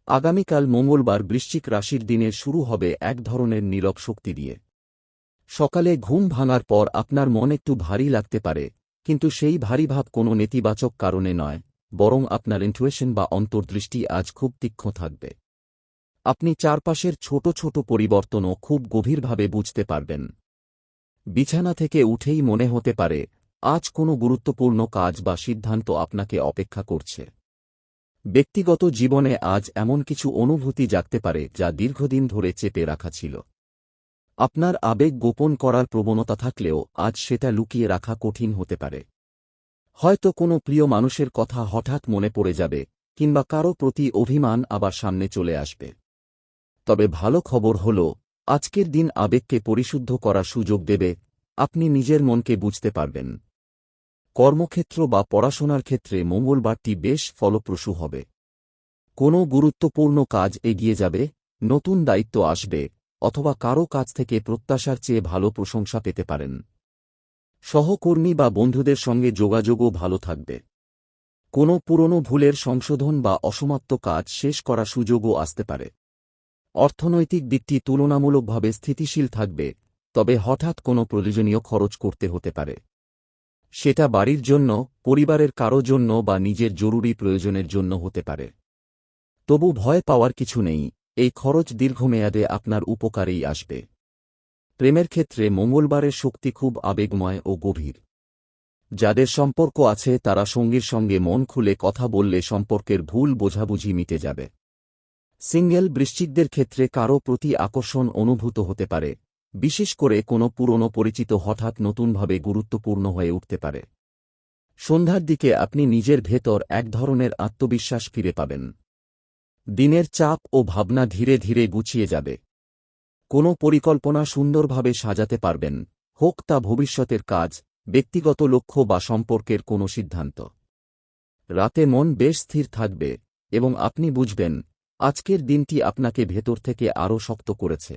আগামীকাল মঙ্গলবার বৃশ্চিক রাশির দিনের শুরু হবে এক ধরনের নীরব শক্তি দিয়ে। সকালে ঘুম ভাঙার পর আপনার মন একটু ভারী লাগতে পারে, কিন্তু সেই ভারী ভাব কোনো নেতিবাচক কারণে নয়, বরং আপনার ইনটুইশন বা অন্তর্দৃষ্টি আজ খুব তীক্ষ্ণ থাকবে। আপনি চারপাশের ছোট ছোট পরিবর্তনও খুব গভীরভাবে বুঝতে পারবেন। বিছানা থেকে উঠেই মনে হতে পারে আজ কোনো গুরুত্বপূর্ণ কাজ বা সিদ্ধান্ত আপনাকে অপেক্ষা করছে। ব্যক্তিগত জীবনে আজ এমন কিছু অনুভূতি জাগতে পারে যা দীর্ঘদিন ধরে চেপে রাখা ছিল। আপনার আবেগ গোপন করার প্রবণতা থাকলেও আজ সেটা লুকিয়ে রাখা কঠিন হতে পারে। হয়তো কোনো প্রিয় মানুষের কথা হঠাৎ মনে পড়ে যাবে, কিংবা কারো প্রতি অভিমান আবার সামনে চলে আসবে। তবে ভালো খবর হল, আজকের দিন আবেগকে পরিশুদ্ধ করার সুযোগ দেবে, আপনি নিজের মনকে বুঝতে পারবেন। কর্মক্ষেত্র বা পড়াশোনার ক্ষেত্রে মঙ্গলবারটি বেশ ফলপ্রসূ হবে। কোনো গুরুত্বপূর্ণ কাজ এগিয়ে যাবে, নতুন দায়িত্ব আসবে, অথবা কারো কাছ থেকে প্রত্যাশার চেয়ে ভালো প্রশংসা পেতে পারেন। সহকর্মী বা বন্ধুদের সঙ্গে যোগাযোগও ভালো থাকবে। কোনো পুরনো ভুলের সংশোধন বা অসমাপ্ত কাজ শেষ করার সুযোগও আসতে পারে। অর্থনৈতিক দিকটি তুলনামূলকভাবে স্থিতিশীল থাকবে, তবে হঠাৎ কোনো প্রয়োজনীয় খরচ করতে হতে পারে। সেটা বাড়ির জন্য, পরিবারের কারো জন্য বা নিজের জরুরি প্রয়োজনের জন্য হতে পারে। তবু ভয় পাওয়ার কিছু নেই, এই খরচ দীর্ঘমেয়াদে আপনার উপকারেই আসবে। প্রেমের ক্ষেত্রে মঙ্গলবারের শক্তি খুব আবেগময় ও গভীর। যাদের সম্পর্ক আছে তারা সঙ্গীর সঙ্গে মন খুলে কথা বললে সম্পর্কের ভুল বোঝাবুঝি মিটে যাবে। সিঙ্গেল বৃশ্চিকদের ক্ষেত্রে কারো প্রতি আকর্ষণ অনুভূত হতে পারে, বিশেষ করে কোনো পুরনো পরিচিত হঠাৎ নতুনভাবে গুরুত্বপূর্ণ হয়ে উঠতে পারে। সন্ধ্যার দিকে আপনি নিজের ভেতর এক ধরনের আত্মবিশ্বাস ফিরে পাবেন। দিনের চাপ ও ভাবনা ধীরে ধীরে গুছিয়ে যাবে। কোনো পরিকল্পনা সুন্দরভাবে সাজাতে পারবেন, হোক তা ভবিষ্যতের কাজ, ব্যক্তিগত লক্ষ্য বা সম্পর্কের কোনো সিদ্ধান্ত। রাতে মন বেশ স্থির থাকবে, এবং আপনি বুঝবেন আজকের দিনটি আপনাকে ভেতর থেকে আরও শক্ত করেছে।